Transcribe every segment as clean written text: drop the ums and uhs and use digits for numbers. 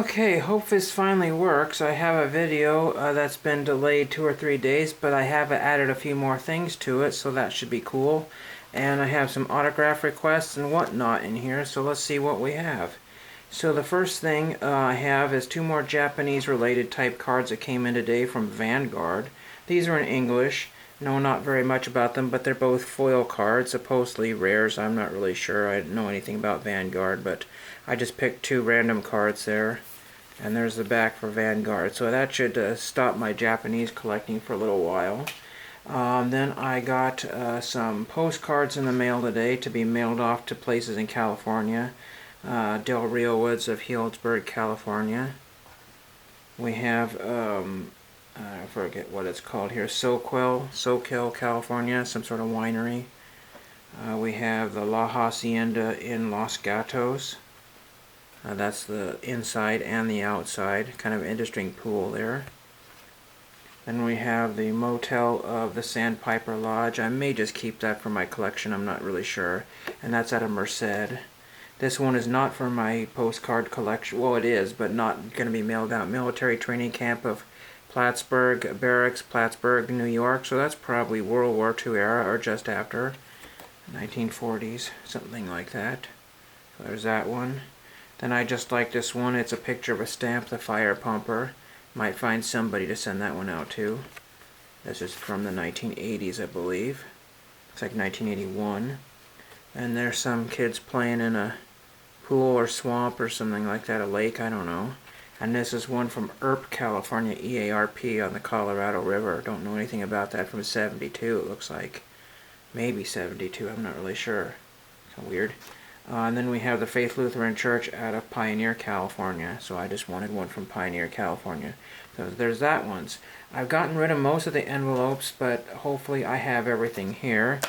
Okay, hope this finally works. I have a video that's been delayed 2 or 3 days, but I have added a few more things to it, so that should be cool. And I have some autograph requests and whatnot in here, so let's see what we have. So the first thing I have is 2 more Japanese related type cards that came in today from Vanguard. These are in English. Know not very much about them, but they're both foil cards, supposedly rares. I'm not really sure. I don't know anything about Vanguard, but I just picked 2 random cards there. And there's the back for Vanguard. So that should stop my Japanese collecting for a little while. Then I got some postcards in the mail today to be mailed off to places in California. Del Rio Woods of Healdsburg, California. We have I forget what it's called here, Soquel, California, some sort of winery. We have the La Hacienda in Los Gatos. That's the inside and the outside, kind of interesting pool there. Then we have the Motel of the Sandpiper Lodge. I may just keep that for my collection, I'm not really sure. And that's out of Merced. This one is not for my postcard collection. Well, it is, but not going to be mailed out. Military Training Camp of Plattsburgh Barracks, Plattsburgh, New York. So that's probably World War II era or just after. 1940s, something like that. So there's that one. Then I just like this one. It's a picture of a stamp, the fire pumper. Might find somebody to send that one out to. This is from the 1980s, I believe. Looks like 1981. And there's some kids playing in a pool or swamp or something like that, a lake, I don't know. And this is one from Earp, California, EARP on the Colorado River. Don't know anything about that, from 72, it looks like. Maybe 72, I'm not really sure. Kind of weird. And then we have the Faith Lutheran Church out of Pioneer, California. So I just wanted one from Pioneer, California. So there's that ones. I've gotten rid of most of the envelopes, but hopefully I have everything here.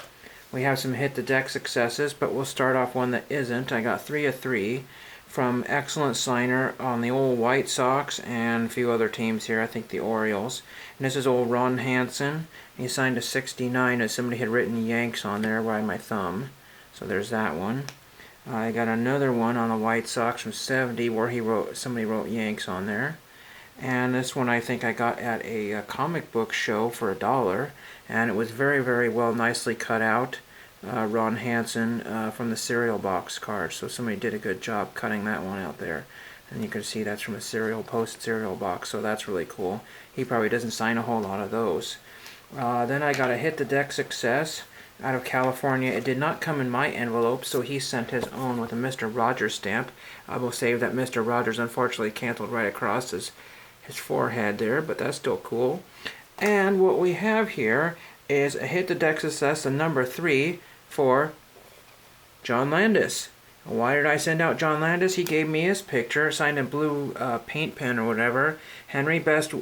We have some hit the deck successes, but we'll start off one that isn't. I got 3 of 3 from Excellent Signer on the old White Sox and a few other teams here. I think the Orioles. And this is old Ron Hansen. He signed a 69 as somebody had written Yanks on there by my thumb. So there's that one. I got another one on the White Sox from 70 where somebody wrote Yanks on there. And this one I think I got at a comic book show for $1, and it was very, very well, nicely cut out. Ron Hansen from the cereal box card, so somebody did a good job cutting that one out there. And you can see that's from a post-cereal box, so that's really cool. He probably doesn't sign a whole lot of those. Then I got a hit the deck success out of California. It did not come in my envelope, so he sent his own with a Mr. Rogers stamp. I will save that Mr. Rogers unfortunately canceled right across his forehead there, but that's still cool. And what we have here is a hit the deck success, the number 3 for John Landis. Why did I send out John Landis? He gave me his picture, signed in blue paint pen or whatever. Henry, best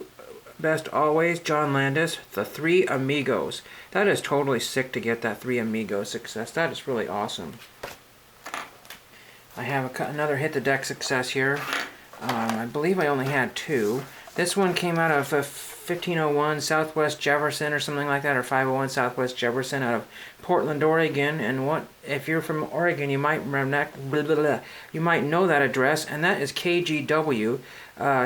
always, John Landis, the 3 Amigos. That is totally sick to get that 3 Amigos success. That is really awesome. I have another hit the deck success here. I believe I only had 2. This one came out of 1501 Southwest Jefferson or something like that, or 501 Southwest Jefferson out of Portland, Oregon. And what if you're from Oregon, you might you might know that address, and that is KGW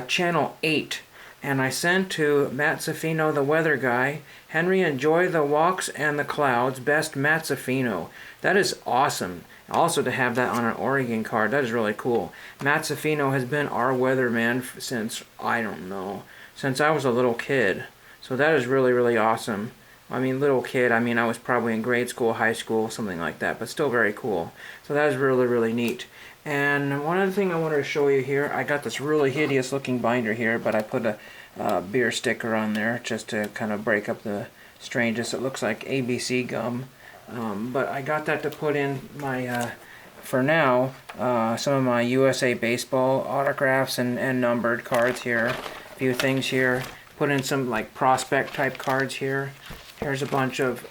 Channel 8. And I sent to Matt Safino, the weather guy, Henry, enjoy the walks and the clouds, best Matt Safino. That is awesome. Also to have that on an Oregon card, that is really cool. Matt Safino has been our weatherman since, I don't know, since I was a little kid. So that is really, really awesome. I mean, little kid, I mean, I was probably in grade school, high school, something like that, but still very cool. So that is really, really neat. And one other thing I wanted to show you here, I got this really hideous looking binder here, but I put a beer sticker on there just to kind of break up the strangeness. It looks like ABC gum. But I got that to put in my, for now, some of my USA Baseball autographs and numbered cards here. A few things here. Put in some like prospect type cards here. Here's a bunch of,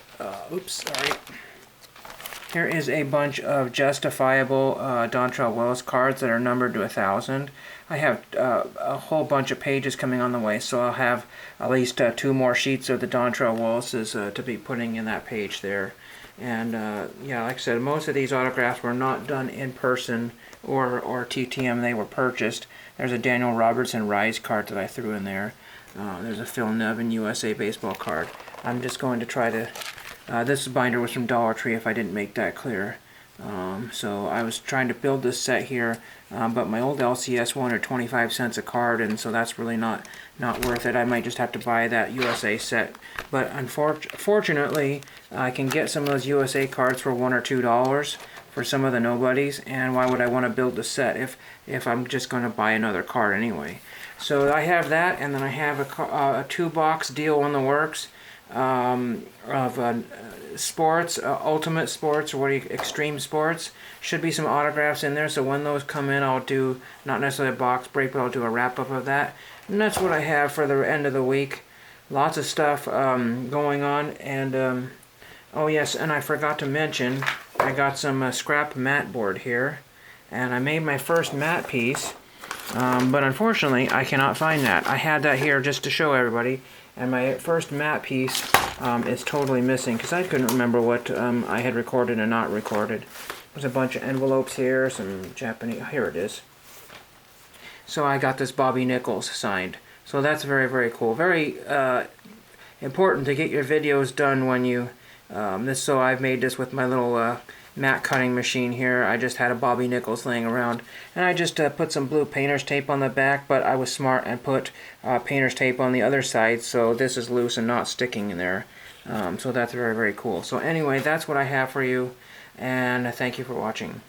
Here is a bunch of justifiable Dontrelle Willis cards that are numbered to 1,000. I have a whole bunch of pages coming on the way, so I'll have at least 2 more sheets of the Dontrelle Willises to be putting in that page there. And yeah, like I said, most of these autographs were not done in person or TTM. They were purchased. There's a Daniel Robertson Rise card that I threw in there. There's a Phil Nevin USA baseball card. I'm just going to try to... this binder was from Dollar Tree, if I didn't make that clear. So I was trying to build this set here, but my old LCS wanted 25 cents a card, and so that's really not worth it. I might just have to buy that USA set. But unfortunately, I can get some of those USA cards for $1 or $2 for some of the nobodies, and why would I want to build the set if I'm just going to buy another card anyway? So I have that, and then I have a 2-box deal in the works of sports, ultimate sports, or extreme sports. Should be some autographs in there, so when those come in, I'll do not necessarily a box break, but I'll do a wrap up of that. And that's what I have for the end of the week. Lots of stuff going on, and oh yes, and I forgot to mention, I got some scrap mat board here, and I made my first mat piece, but unfortunately I cannot find that. I had that here just to show everybody, and my first mat piece is totally missing because I couldn't remember what I had recorded and not recorded. There's a bunch of envelopes here, some Japanese, here it is. So I got this Bobby Nichols signed. So that's very, very cool. Very important to get your videos done when you, so I've made this with my little mat cutting machine here. I just had a Bobby Nichols laying around, and I just put some blue painter's tape on the back, but I was smart and put painter's tape on the other side, so this is loose and not sticking in there. So that's very, very cool. So anyway, that's what I have for you, and thank you for watching.